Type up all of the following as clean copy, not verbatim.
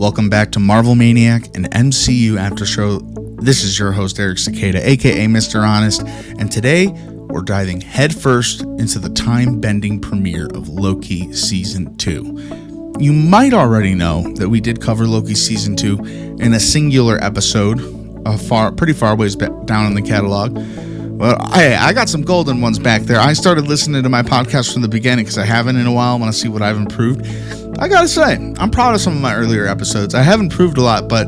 Welcome back to Marvel Maniac, an MCU after show. This is your host, Eric Cicada, aka Mr. Honest, and today we're diving headfirst into the time-bending premiere of Loki Season 2. You might already know that we did cover Loki Season 2 in a singular episode, pretty far ways down in the catalog. Well, I got some golden ones back there. I started listening to my podcast from the beginning because I haven't in a while. I want to see what I've improved. I gotta say, I'm proud of some of my earlier episodes. I have improved a lot, but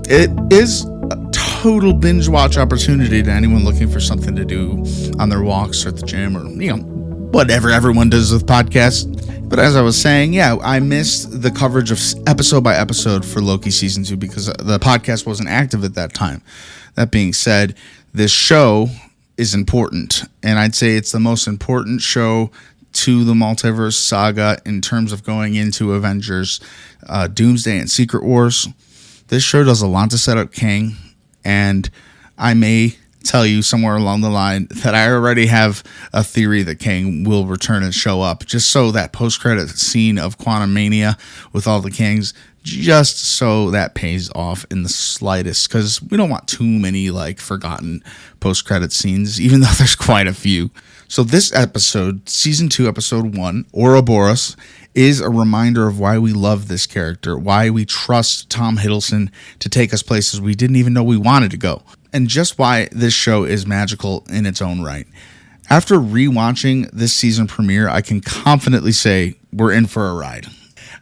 it is a total binge watch opportunity to anyone looking for something to do on their walks or at the gym or, whatever everyone does with podcasts. But as I was saying, I missed the coverage of episode by episode for Loki Season 2 because the podcast wasn't active at that time. That being said, this show is important, and I'd say it's the most important show to the multiverse saga in terms of going into Avengers, Doomsday, and Secret Wars. This show does a lot to set up Kang, and I may tell you somewhere along the line that I already have a theory that Kang will return and show up, just so that post-credit scene of Quantum Mania with all the Kangs, just so that pays off in the slightest, because we don't want too many forgotten post-credit scenes, even though there's quite a few. So this episode, Season 2, Episode 1, Ouroboros, is a reminder of why we love this character, why we trust Tom Hiddleston to take us places we didn't even know we wanted to go, and just why this show is magical in its own right. After rewatching this season premiere, I can confidently say we're in for a ride.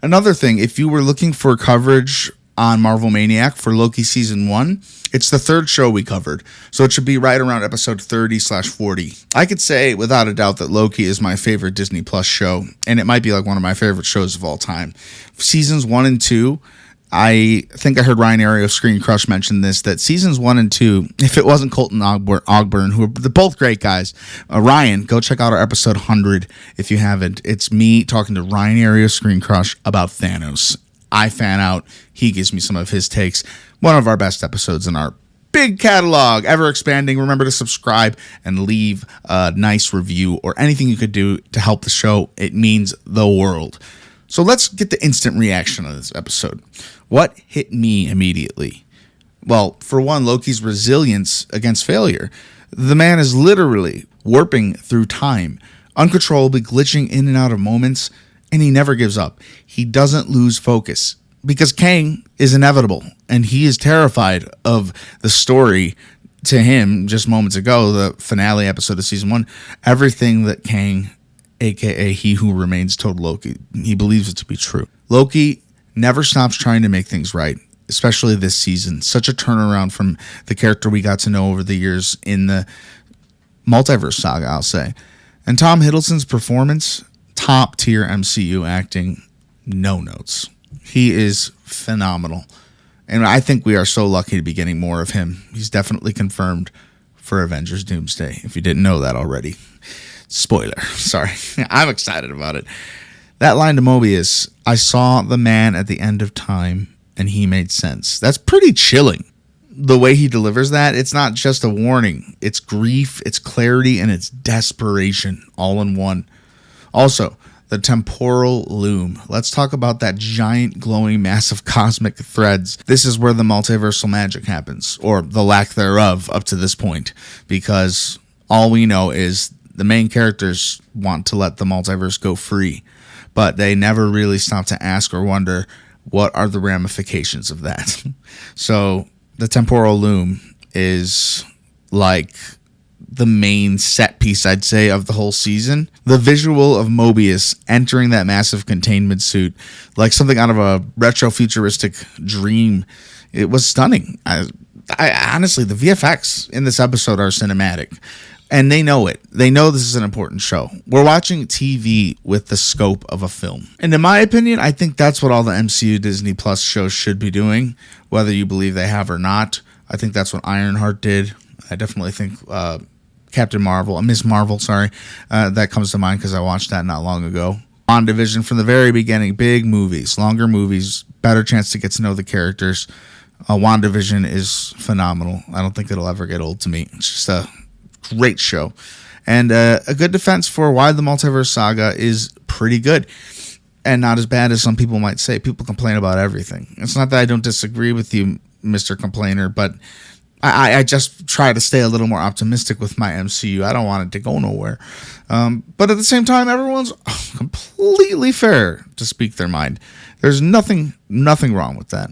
Another thing, if you were looking for coverage on Marvel Maniac for Loki Season 1, it's the third show we covered, so it should be right around episode 30/40. I could say without a doubt that Loki is my favorite Disney Plus show, and it might be one of my favorite shows of all time. Seasons 1 and 2, I think I heard Ryan Ario of Screen Crush mention this, that seasons 1 and 2, if it wasn't Colton Ogburn, who are both great guys, Ryan, go check out our episode 100 if you haven't. It's me talking to Ryan Ario of Screen Crush about Thanos. I fan out. He gives me some of his takes. One of our best episodes in our big catalog, ever expanding. Remember to subscribe and leave a nice review or anything you could do to help the show. It means the world. So let's get the instant reaction of this episode. What hit me immediately? Well, for one, Loki's resilience against failure. The man is literally warping through time, uncontrollably glitching in and out of moments, and he never gives up. He doesn't lose focus because Kang is inevitable, and he is terrified of the story to him just moments ago, the finale episode of Season 1, everything that Kang, aka He Who Remains, told Loki. He believes it to be true. Loki never stops trying to make things right, especially this season. Such a turnaround from the character we got to know over the years in the multiverse saga, I'll say. And Tom Hiddleston's performance, top tier MCU acting, no notes. He is phenomenal. And I think we are so lucky to be getting more of him. He's definitely confirmed for Avengers Doomsday, if you didn't know that already. Spoiler, sorry. I'm excited about it. That line to Mobius, I saw the man at the end of time, and he made sense. That's pretty chilling. The way he delivers that, it's not just a warning. It's grief, it's clarity, and it's desperation, all in one. Also, the temporal loom. Let's talk about that giant, glowing mass of cosmic threads. This is where the multiversal magic happens, or the lack thereof up to this point, because all we know is the main characters want to let the multiverse go free, but they never really stop to ask or wonder what are the ramifications of that. So the temporal loom is like the main set piece, I'd say, of the whole season. The visual of Mobius entering that massive containment suit, like something out of a retro-futuristic dream, it was stunning. I honestly, the VFX in this episode are cinematic. And they know it. They know this is an important show. We're watching TV with the scope of a film. And in my opinion, I think that's what all the MCU Disney Plus shows should be doing, whether you believe they have or not. I think that's what Ironheart did. I definitely think Captain Marvel, Miss Marvel, that comes to mind because I watched that not long ago. WandaVision from the very beginning, big movies, longer movies, better chance to get to know the characters. WandaVision is phenomenal. I don't think it'll ever get old to me. It's just a great show, and a good defense for why the multiverse saga is pretty good. and not as bad as some people might say. People complain about everything. It's not that I don't disagree with you, Mr. Complainer, but I just try to stay a little more optimistic with my MCU. I don't want it to go nowhere. But at the same time, everyone's completely fair to speak their mind. There's nothing wrong with that.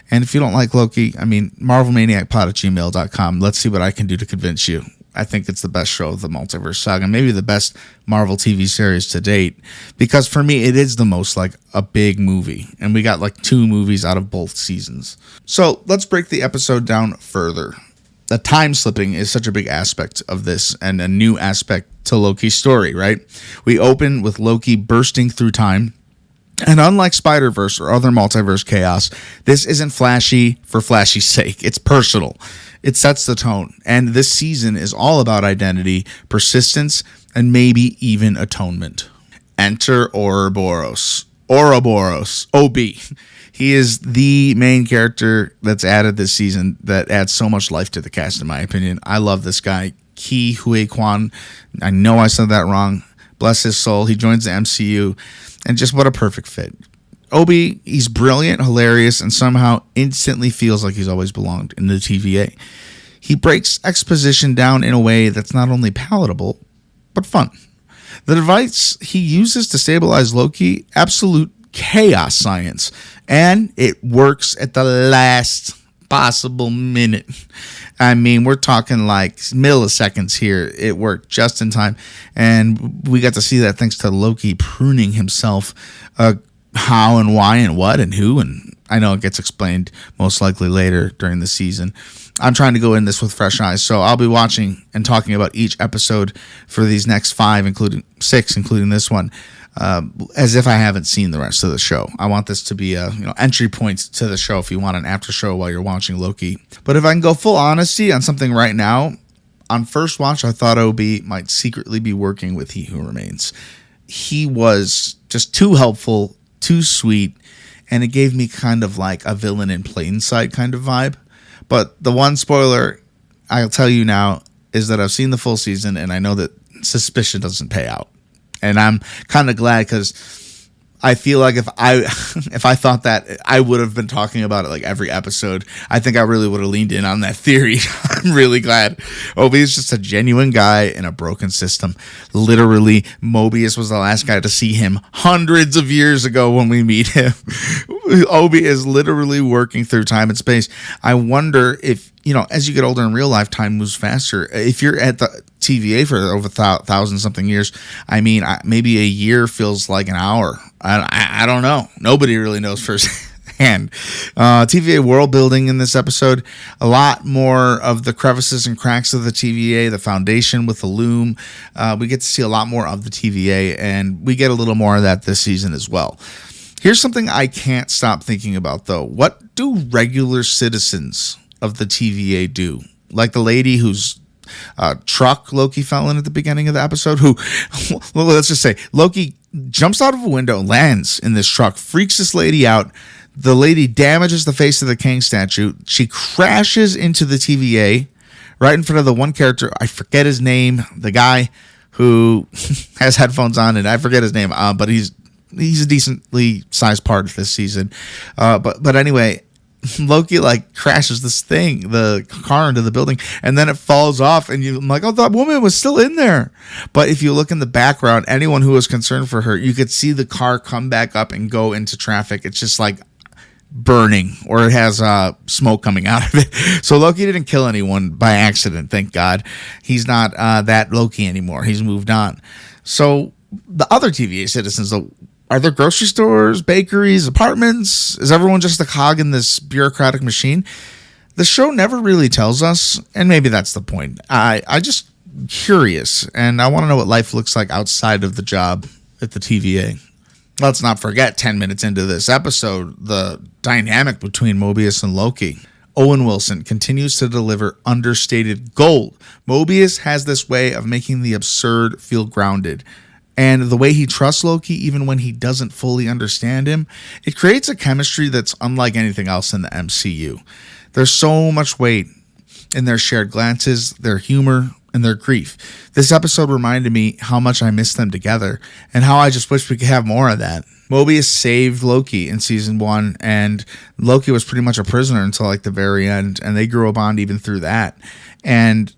And if you don't like Loki, I mean, MarvelManiacPod at gmail.com. Let's see what I can do to convince you. I think it's the best show of the multiverse saga, maybe the best Marvel TV series to date, because for me, it is the most like a big movie, and we got like 2 movies out of both seasons. So let's break the episode down further. The time slipping is such a big aspect of this and a new aspect to Loki's story, right? We open with Loki bursting through time. And unlike Spider-Verse or other multiverse chaos, this isn't flashy for flashy's sake. It's personal. It sets the tone. And this season is all about identity, persistence, and maybe even atonement. Enter Ouroboros. Ouroboros. OB. He is the main character that's added this season that adds so much life to the cast, in my opinion. I love this guy. Ki Hui Kwan. I know I said that wrong. Bless his soul. He joins the MCU. And just what a perfect fit. Obi, he's brilliant, hilarious, and somehow instantly feels like he's always belonged in the TVA. He breaks exposition down in a way that's not only palatable, but fun. The device he uses to stabilize Loki, absolute chaos science. And it works at the last possible minute. I mean, we're talking like milliseconds here. It worked just in time. And we got to see that thanks to Loki pruning himself, how and why and what and who. And I know it gets explained most likely later during the season. I'm trying to go in this with fresh eyes. So I'll be watching and talking about each episode for these next 5, including 6, including this one, as if I haven't seen the rest of the show. I want this to be a entry point to the show if you want an after show while you're watching Loki. But if I can go full honesty on something right now, on first watch, I thought OB might secretly be working with He Who Remains. He was just too helpful, too sweet, and it gave me kind of like a villain in plain sight kind of vibe. But the one spoiler I'll tell you now is that I've seen the full season, and I know that suspicion doesn't pay out. And I'm kind of glad, because I feel like if I thought that, I would have been talking about it like every episode. I think I really would have leaned in on that theory. I'm really glad. Obi is just a genuine guy in a broken system. Literally, Mobius was the last guy to see him hundreds of years ago when we meet him. Obi is literally working through time and space. I wonder if, as you get older in real life, time moves faster. If you're at the TVA for over 1,000-something years, I mean, maybe a year feels like an hour. I don't know. Nobody really knows firsthand. TVA world building in this episode, a lot more of the crevices and cracks of the TVA, the foundation with the loom. We get to see a lot more of the TVA, and we get a little more of that this season as well. Here's something I can't stop thinking about, though. What do regular citizens of the TVA do? Like the lady whose truck Loki fell in at the beginning of the episode, who, let's just say, Loki jumps out of a window, lands in this truck, freaks this lady out. The lady damages the face of the king statue. She crashes into the TVA right in front of the one character. I forget his name, the guy who has headphones on, and I forget his name, but he's a decently sized part of this season. But anyway, Loki crashes the car into the building, and then it falls off, and I'm like, oh, that woman was still in there. But if you look in the background, anyone who was concerned for her, you could see the car come back up and go into traffic. It's just like burning, or it has smoke coming out of it. So Loki didn't kill anyone by accident, thank God. He's not that Loki anymore. He's moved on. So the other TVA citizens, though, are there grocery stores, bakeries, apartments? Is everyone just a cog in this bureaucratic machine? The show never really tells us, and maybe that's the point. I just curious, and I want to know what life looks like outside of the job at the TVA. Let's not forget, 10 minutes into this episode, the dynamic between Mobius and Loki. Owen Wilson continues to deliver understated gold. Mobius has this way of making the absurd feel grounded. And the way he trusts Loki, even when he doesn't fully understand him, it creates a chemistry that's unlike anything else in the MCU. There's so much weight in their shared glances, their humor, and their grief. This episode reminded me how much I miss them together and how I just wish we could have more of that. Mobius saved Loki in season 1, and Loki was pretty much a prisoner until like the very end, and they grew a bond even through that. And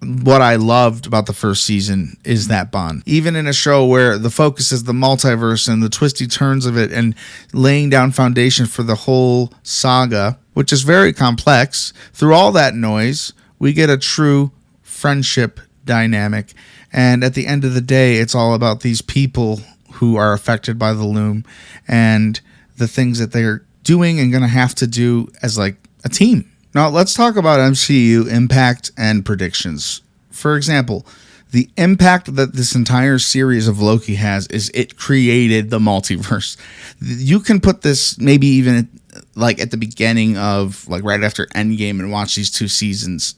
what I loved about the first season is that bond. Even in a show where the focus is the multiverse and the twisty turns of it and laying down foundation for the whole saga, which is very complex, through all that noise, we get a true friendship dynamic. And at the end of the day, it's all about these people who are affected by the loom and the things that they're doing and going to have to do as like a team. Now, let's talk about MCU impact and predictions. For example, the impact that this entire series of Loki has is it created the multiverse. You can put this maybe even like at the beginning of like right after Endgame and watch these 2 seasons,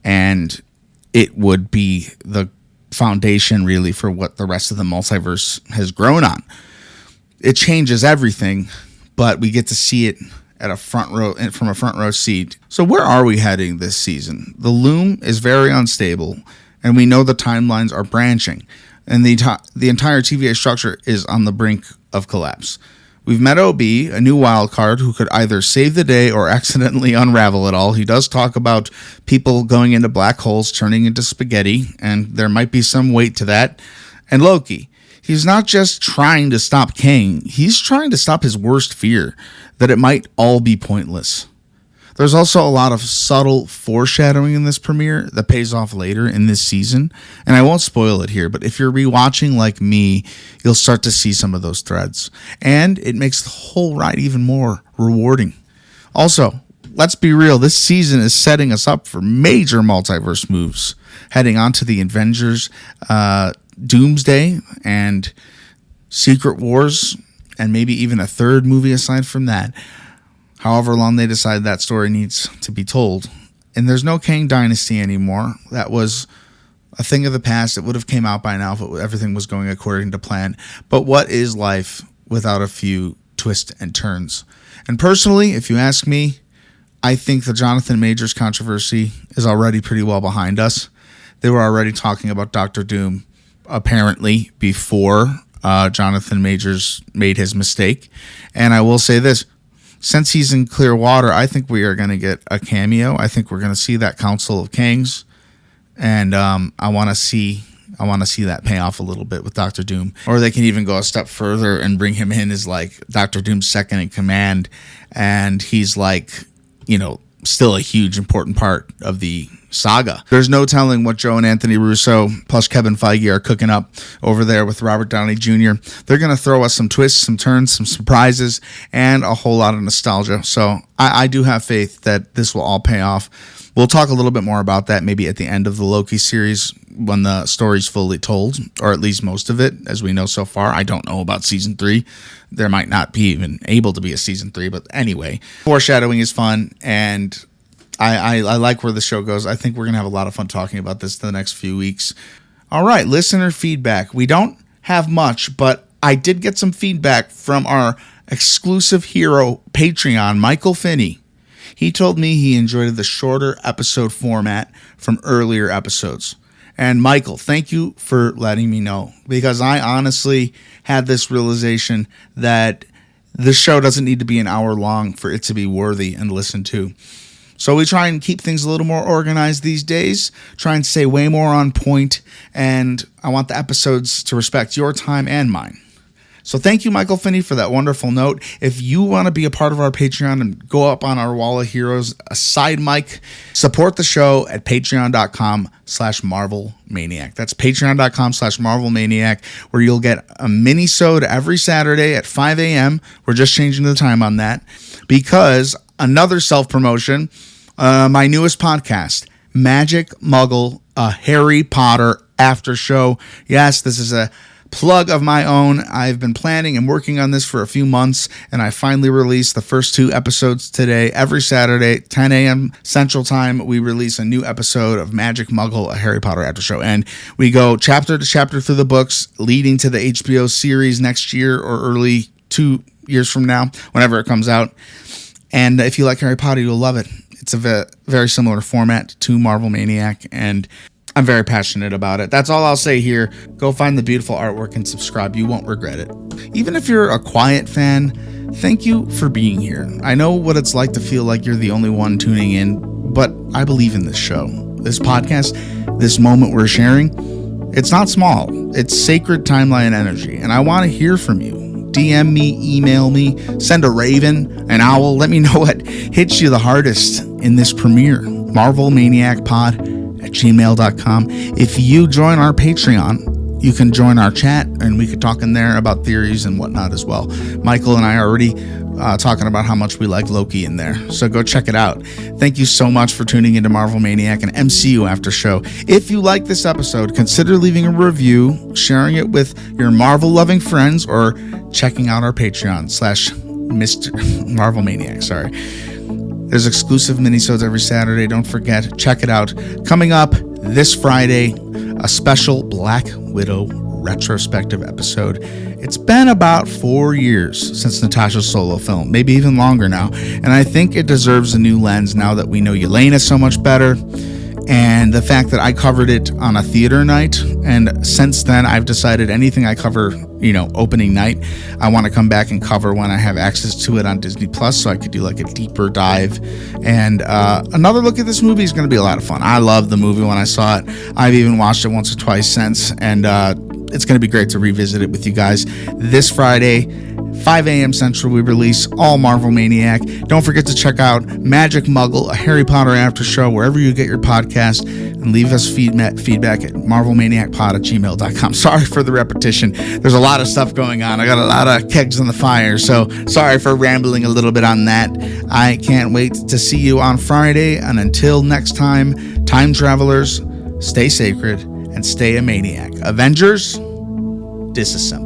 and it would be the foundation really for what the rest of the multiverse has grown on. It changes everything, but we get to see it at a front row from a front row seat. So where are we heading this season? The loom is very unstable, and we know the timelines are branching, and the entire TVA structure is on the brink of collapse. We've met OB, a new wild card who could either save the day or accidentally unravel it all. He does talk about people going into black holes, turning into spaghetti, and there might be some weight to that. And Loki, he's not just trying to stop Kang, he's trying to stop his worst fear, that it might all be pointless. There's also a lot of subtle foreshadowing in this premiere that pays off later in this season, and I won't spoil it here, but if you're rewatching like me, you'll start to see some of those threads, and it makes the whole ride even more rewarding. Also, let's be real, this season is setting us up for major multiverse moves, heading on to the Avengers, Doomsday, and Secret Wars, and maybe even a third movie aside from that. However long they decide that story needs to be told. And there's no Kang Dynasty anymore. That was a thing of the past. It would have came out by now if everything was going according to plan. But what is life without a few twists and turns? And personally, if you ask me, I think the Jonathan Majors controversy is already pretty well behind us. They were already talking about Dr. Doom apparently before Jonathan Majors made his mistake. And I will say this, since he's in Clearwater, I think we are going to get a cameo. I think we're going to see that Council of Kangs, and I want to see that pay off a little bit with Dr. Doom. Or they can even go a step further and bring him in as like Dr. Doom's second in command, and he's like, you know, still a huge important part of the saga. There's no telling what Joe and Anthony Russo plus Kevin Feige are cooking up over there with Robert Downey Jr. They're going to throw us some twists, some turns, some surprises, and a whole lot of nostalgia. So I do have faith that this will all pay off. We'll talk a little bit more about that maybe at the end of the Loki series when the story's fully told, or at least most of it, as we know so far. I don't know about season 3. There might not be even able to be a season 3, but anyway, foreshadowing is fun, and I like where the show goes. I think we're going to have a lot of fun talking about this the next few weeks. All right, listener feedback. We don't have much, but I did get some feedback from our exclusive hero Patreon, Michael Finney. He told me he enjoyed the shorter episode format from earlier episodes. And Michael, thank you for letting me know, because I honestly had this realization that the show doesn't need to be an hour long for it to be worthy and listened to. So we try and keep things a little more organized these days, try and stay way more on point, and I want the episodes to respect your time and mine. So thank you, Michael Finney, for that wonderful note. If you want to be a part of our Patreon and go up on our wall of heroes, a side mic, support the show at patreon.com/MarvelManiac. That's patreon.com/MarvelManiac, where you'll get a mini-sode every Saturday at 5 a.m. We're just changing the time on that because another self-promotion, my newest podcast, Magic Muggle, a Harry Potter after show. Yes, this is a plug of my own. I've been planning and working on this for a few months, and I finally released the first 2 episodes today. Every Saturday, 10 a.m. Central Time, we release a new episode of Magic Muggle, a Harry Potter after show, and we go chapter to chapter through the books, leading to the HBO series next year or early 2 years from now, whenever it comes out. And if you like Harry Potter, you'll love it. It's a very similar format to Marvel Maniac, and I'm very passionate about it. That's all I'll say here. Go find the beautiful artwork and subscribe. You won't regret it. Even if you're a quiet fan, thank you for being here. I know what it's like to feel like you're the only one tuning in, but I believe in this show, this podcast, this moment we're sharing. It's not small. It's sacred timeline energy, and I want to hear from you. DM me, email me, send a raven, an owl. Let me know what hits you the hardest in this premiere. MarvelManiacPod@gmail.com. If you join our Patreon, you can join our chat and we could talk in there about theories and whatnot as well. Michael and I are already talking about how much we like Loki in there. So go check it out. Thank you so much for tuning into Marvel Maniac and MCU After Show. If you like this episode, consider leaving a review, sharing it with your Marvel loving friends, or checking out our Patreon /Mr. Marvel Maniac. Sorry. There's exclusive minisodes every Saturday. Don't forget, check it out. Coming up this Friday, a special Black Widow retrospective episode. It's been about 4 years since Natasha's solo film, maybe even longer now, and I think it deserves a new lens now that we know Yelena so much better, and the fact that I covered it on a theater night, and since then I've decided anything I cover, opening night, I want to come back and cover when I have access to it on Disney Plus, so I could do like a deeper dive. And another look at this movie is going to be a lot of fun. I loved the movie when I saw it. I've even watched it once or twice since, and it's going to be great to revisit it with you guys. This Friday, 5 a.m. Central, we release all Marvel Maniac. Don't forget to check out Magic Muggle, a Harry Potter after show, wherever you get your podcast, and leave us feedback at MarvelManiacPod@gmail.com. Sorry for the repetition. There's a lot of stuff going on. I got a lot of kegs on the fire, so sorry for rambling a little bit on that. I can't wait to see you on Friday, and until next time, time travelers, stay sacred and stay a maniac. Avengers, disassemble.